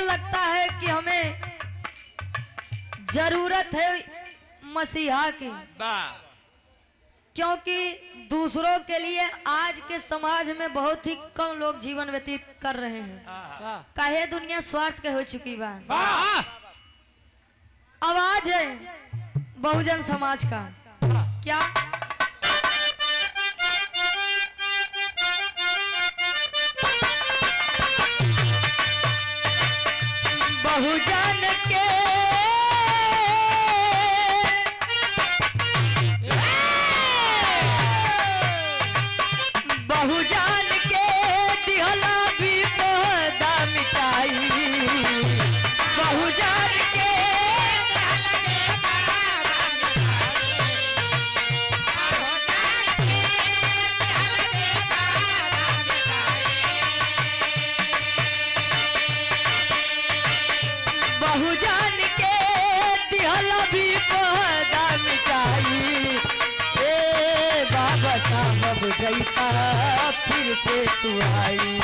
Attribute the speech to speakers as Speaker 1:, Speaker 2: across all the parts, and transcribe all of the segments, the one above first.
Speaker 1: लगता है कि हमें जरूरत है मसीहा की, क्योंकि दूसरों के लिए आज के समाज में बहुत ही कम लोग जीवन व्यतीत कर रहे हैं। काहे दुनिया स्वार्थ के हो चुकी बा। आवाज है बहुजन समाज का। क्या बहुजन के बहुजन के दिहला भी पौधा मिटाई, बहुजन के बहुजन के दिहला भी पौधा मिटाई। ए बाबा साहब जैता फिर से तू आई,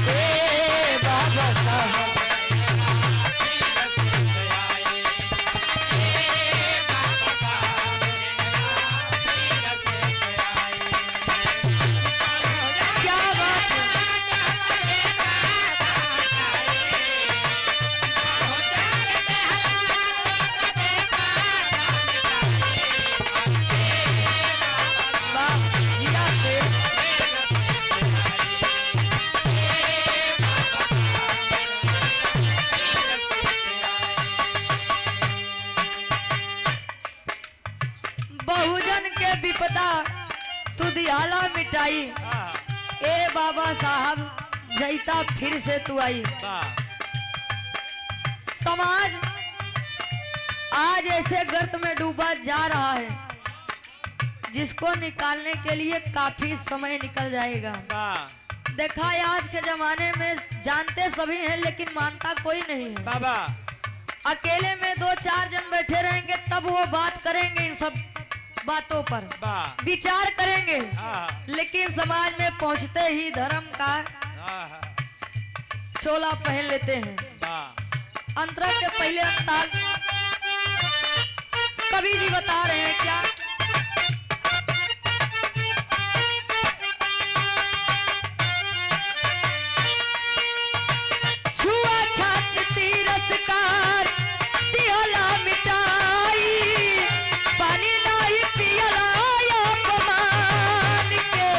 Speaker 1: ए बाबा साहब क्या बात है। वाह, जिया से बहुजन के विपदा तू दिहाला मिटाई, ए बाबा साहब जैता फिर से तू आई। समाज आज ऐसे गर्त में डूबा जा रहा है जिसको निकालने के लिए काफी समय निकल जाएगा। देखा है आज के जमाने में जानते सभी हैं लेकिन मानता कोई नहीं है।
Speaker 2: बाबा
Speaker 1: अकेले में 2-4 जन बैठे रहेंगे तब वो बात करेंगे, इन सब बातों पर विचार करेंगे, लेकिन समाज में पहुंचते ही धर्म का चोला पहन लेते हैं। अंतरा के पहले अंताल कवि जी बता रहे हैं क्या छुआ छात तिरस्कार दिहला मिटाई, पानी नहीं पियला अपमान के।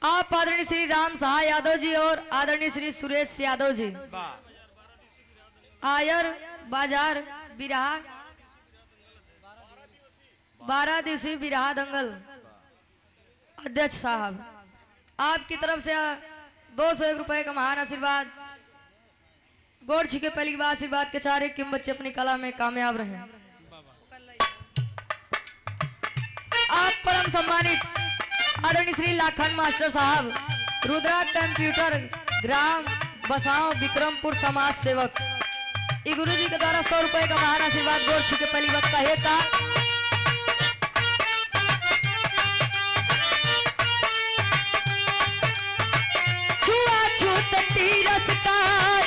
Speaker 1: आप आदरणीय श्री राम सहाय यादव जी और आदरणीय श्री सुरेश यादव जी आयर बाजार बिरहा 12 दिवसीय बिरहा दंगल अध्यक्ष साहब, आपकी तरफ से 201 रुपए का महान आशीर्वाद। गोड़ छिके पहली बार आशीर्वाद के चारे किम बच्चे अपनी कला में कामयाब रहे। आप परम सम्मानित आदरणीय श्री लाखन मास्टर साहब रुद्रा कंप्यूटर ग्राम बसाओ विक्रमपुर समाज सेवक, गुरु जी के द्वारा 100 रुपए का महान आशीर्वाद। गोड़ छुके पहली वक्त कहे का छुआ छूत तिरस्कार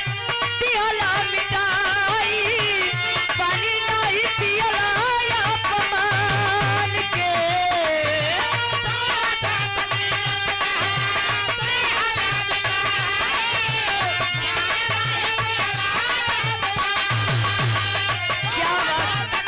Speaker 1: दिहला मिटाई, पानी नहीं पियला अपमान के। क्या बात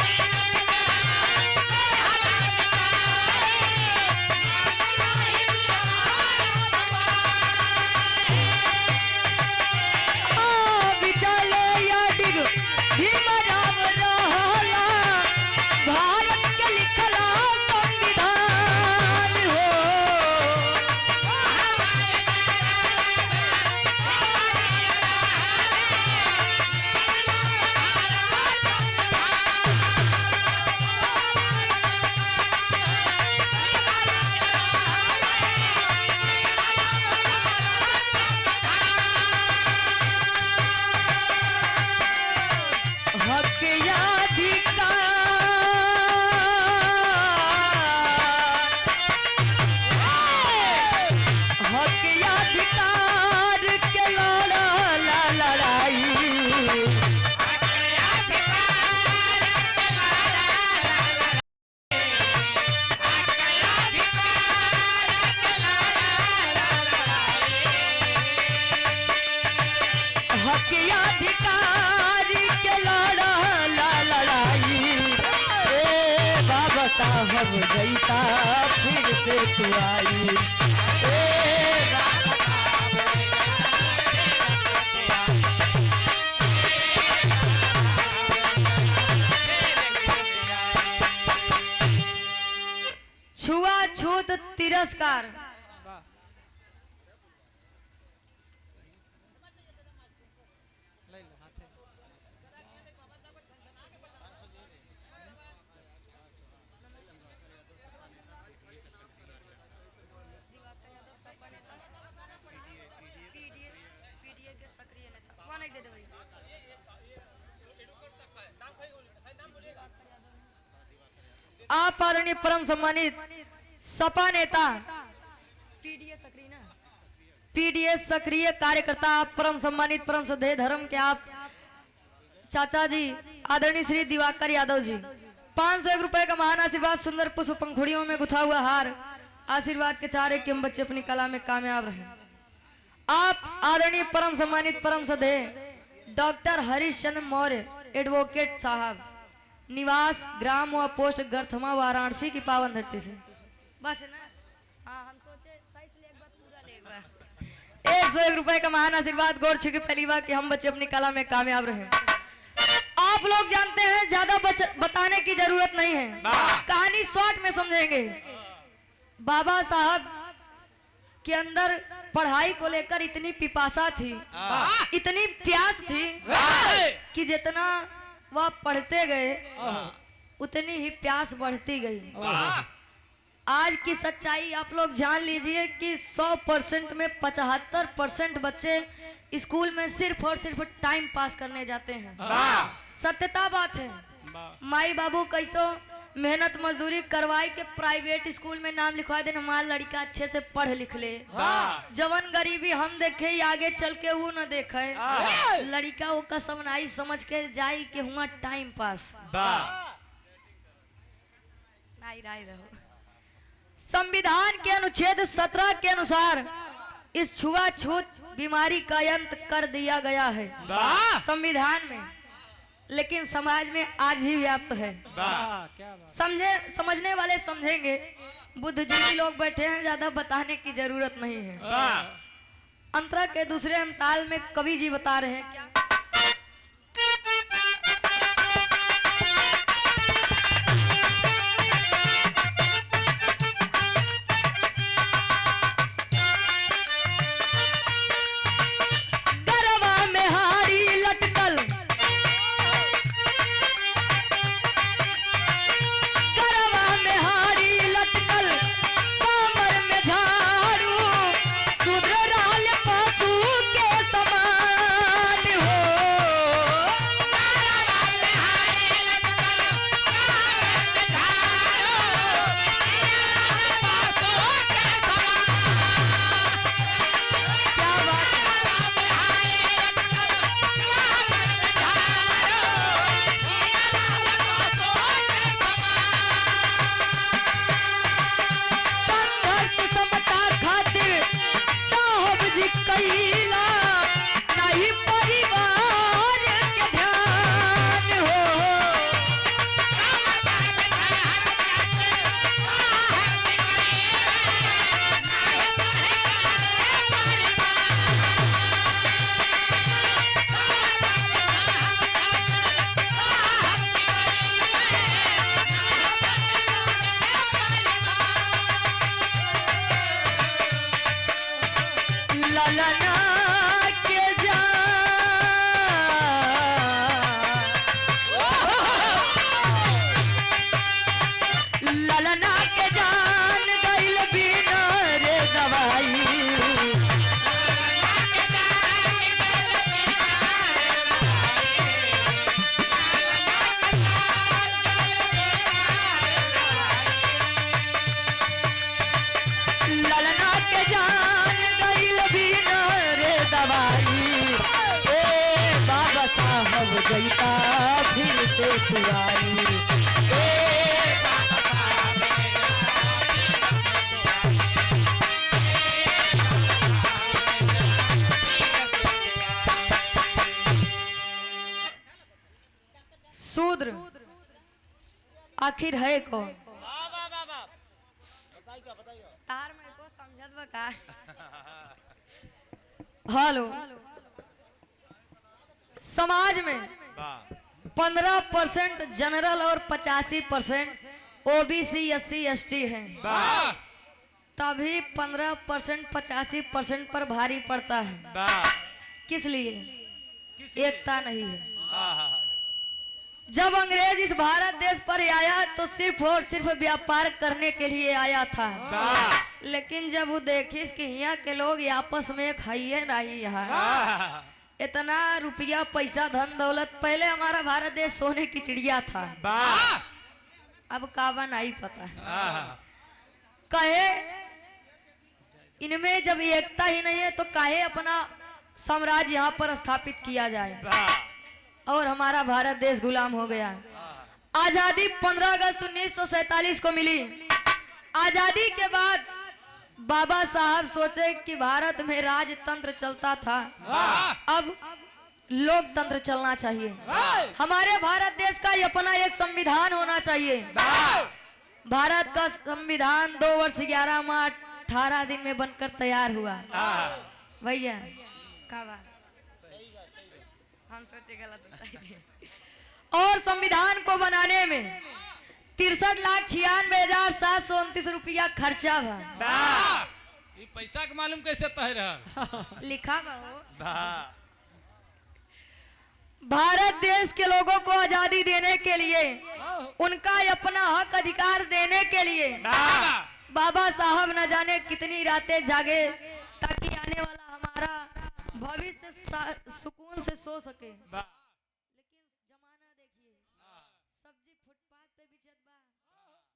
Speaker 1: साहब जैता फिर से तू आई। छुआछूत तिरस्कार आप आदरणीय परम सम्मानित सपा नेता पीडीएस सक्रिय कार्यकर्ता आप परम सम्मानित परम श्रद्धेय धर्म के आप चाचा जी आदरणीय श्री दिवाकर यादव जी 501 रुपए का महान आशीर्वाद सुंदर पुष्प पंखुड़ियों में गुथा हुआ हार आशीर्वाद के चारे कि हम बच्चे अपनी कला में कामयाब रहे। आप आदरणीय परम सम्मानित परम श्रद्धेय डॉक्टर हरिश्चंद्र मौर्य एडवोकेट साहब निवास ग्राम व पोस्ट गर्थमा वाराणसी की पावन धरती से बस है ना। हाँ हम सोचे सही से एक बार पूरा लेगा 101 रुपए का महान आशीर्वाद गौर छू के पहली बार कि हम बच्चे अपनी कला में कामयाब रहे। आप लोग जानते हैं ज्यादा बताने की जरूरत नहीं है, कहानी शॉर्ट में समझेंगे। बाबा साहब के अंदर पढ़ाई को लेकर इतनी पिपासा थी, इतनी प्यास थी कि जितना वह पढ़ते गए उतनी ही प्यास बढ़ती गई। आज की सच्चाई आप लोग जान लीजिए कि 100% में 75% बच्चे स्कूल में सिर्फ और सिर्फ टाइम पास करने जाते हैं। सत्यता बात है। माई बाबू कैसो मेहनत मजदूरी करवाई के प्राइवेट स्कूल में नाम लिखवा देना, हमारा लड़का अच्छे से पढ़ लिख ले। जवन गरीबी हम देखे आगे चल के वो न देखे, लड़का वो कसम नाई समझ के जाई के हुआ टाइम पास नाई राय रहो। संविधान के अनुच्छेद 17 के अनुसार इस छुआछूत बीमारी का अंत कर दिया गया है संविधान में, लेकिन समाज में आज भी व्याप्त है। समझने वाले समझेंगे, बुद्धिजीवी लोग बैठे हैं, ज्यादा बताने की जरूरत नहीं है। अंतरा के दूसरे अंताल में कवि जी बता रहे हैं क्या जैता फिर से पुरानी शूद्र आखिर है कौन? का हेलो समाज में 15% जनरल और 85% ओबीसी एससी एसटी है, तभी 15% 85% पर भारी पड़ता है। किस लिए? एकता नहीं है। जब अंग्रेज इस भारत देश पर आया तो सिर्फ और सिर्फ व्यापार करने के लिए आया था, लेकिन जब वो देखिस कि यहाँ के लोग आपस में खाइए नहीं, यहाँ इतना रुपया पैसा धन दौलत, पहले हमारा भारत देश सोने की चिड़िया था, अब काबा नहीं पता है। कहे इनमें जब एकता ही नहीं है तो काहे अपना साम्राज्य यहाँ पर स्थापित किया जाए, और हमारा भारत देश गुलाम हो गया। आजादी 15 अगस्त 1947 को मिली। आजादी के बाद बाबा साहब सोचे कि भारत में राजतंत्र चलता था, अब लोकतंत्र चलना चाहिए। हमारे भारत देश का अपना एक संविधान होना चाहिए। भारत का संविधान 2 वर्ष 11 माह 18 दिन में बनकर तैयार हुआ। भैया क्या बात, हम सोचे गलत। और संविधान को बनाने में 63,96,729 रुपया खर्चा हुआ।
Speaker 2: ये पैसा का मालूम कैसे तय रहा?
Speaker 1: लिखा भारत देश के लोगों को आजादी देने के लिए, उनका अपना हक अधिकार देने के लिए बाबा साहब न जाने कितनी रातें जागे, ताकि आने वाला हमारा भविष्य सुकून से सो सके। लेकिन जमाना देखिए, सब्जी फुटपाथ पे बिचत बा,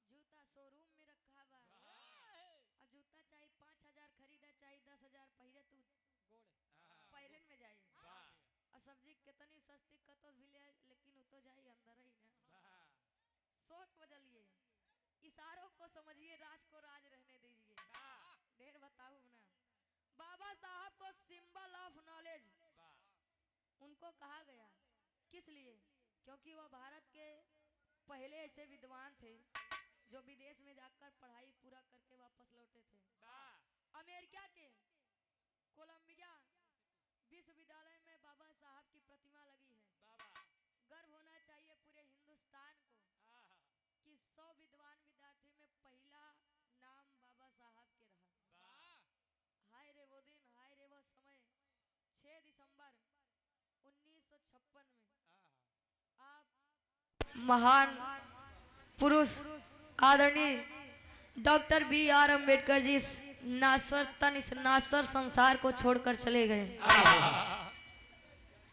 Speaker 1: जूता शोरूम में रखा बा। अब जूता चाहिए 5,000 खरीदा, चाहिए 10,000 पहिरे, तू पैरन में जाए। और सब्जी कितनी सस्ती कतोस भी ले, लेकिन वो तो जाए अंदर ही ना। सोच बदलिए, इशारों को समझिए, राज को राज रहने दीजिए, ढेर बताऊं ना। बाबा साहब को सिंबल ऑफ नॉलेज उनको कहा गया, किस लिए? क्योंकि वह भारत के पहले ऐसे विद्वान थे जो विदेश में जाकर पढ़ाई पूरा करके वापस लौटे थे। अमेरिका के कोलंबिया विश्वविद्यालय में बाबा साहब की प्रतिमा लगी है। गर्व होना चाहिए पूरे हिंदुस्तान को कि 100 विद्वान विद्यार्थी में पहला नाम बाबा साहब के रहा। हाय रे वो दिन, हाय रे वो समय। 6 दिसंबर 1956 में आप महान पुरुष आदरणीय डॉक्टर B.R. अम्बेडकर जी इस नासर संसार को छोड़कर चले गए।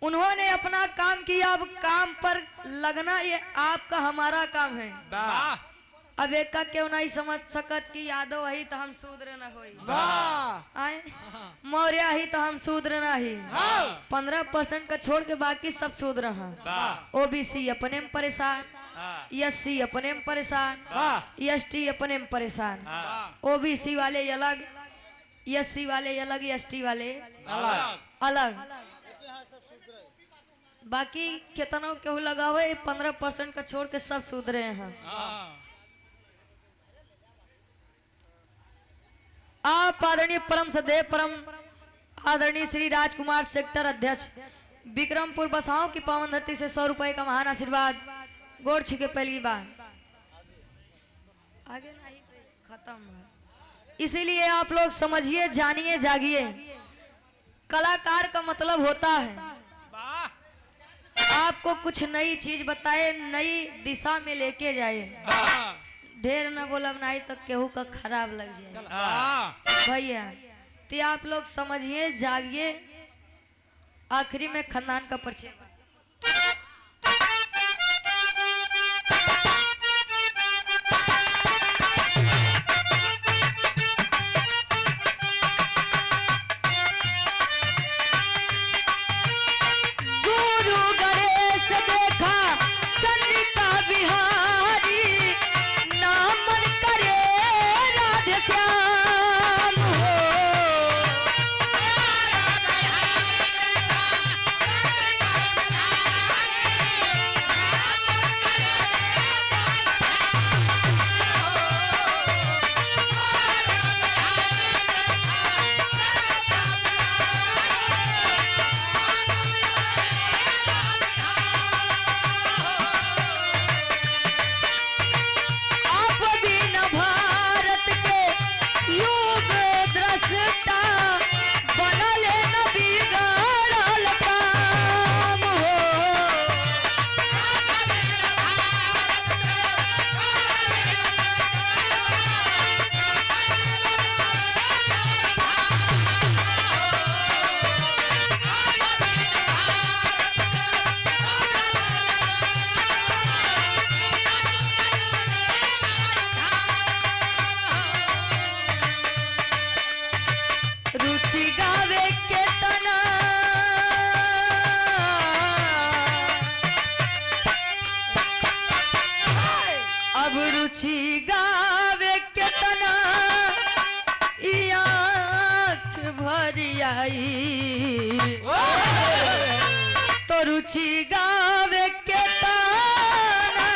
Speaker 1: उन्होंने अपना काम किया, अब काम पर लगना ये आपका हमारा काम है। अब एक का क्यों नहीं समझ सकत कि यादव ही तो हम शूद्र न होई, मौर्य ही तो हम शूद्र न ही। 15% का छोड़ के बाकी सब शूद्र हैं। ओबीसी अपने में परेशान, एससी अपने में परेशान, एसटी अपने में परेशान। ओबीसी वाले अलग, एससी वाले अलग, एसटी वाले अलग। बाकी कितनों केहू लगावे 15% का छोड़ के सब शूद्र हैं। आप आदरणीय परम सदैव परम आदरणीय श्री राजकुमार सेक्टर अध्यक्ष विक्रमपुर बसाओं की पावन धरती से 100 रुपए का महान आशीर्वाद गोड़ छुके पहली बार आगे नहीं खत्म। इसीलिए आप लोग समझिए, जानिए, जागिए। कलाकार का मतलब होता है आपको कुछ नई चीज बताए, नई दिशा में लेके जाए। ढेर न बोलब नहीं तो केहू का खराब लग जाए भैया। तो आप लोग समझिए, जागिए। आखिरी में खानदान का परिचय। रुचि गावे के तना अब रुचि गावे के तना ई आँख भरी आई तो रुचि गावे के तना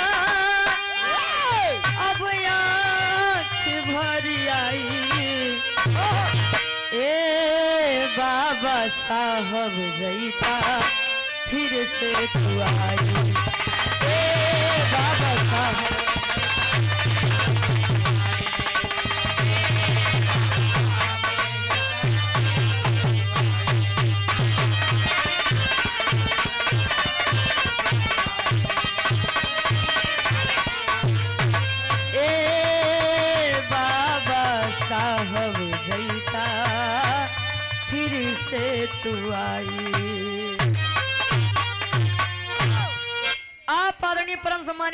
Speaker 1: अब आँख भरी आई ए बाबा साहब जैता फिर से तू आई ए बाबा साहब साहब जैता फिर से तू आई। आप आदरणीय परम सम्मानित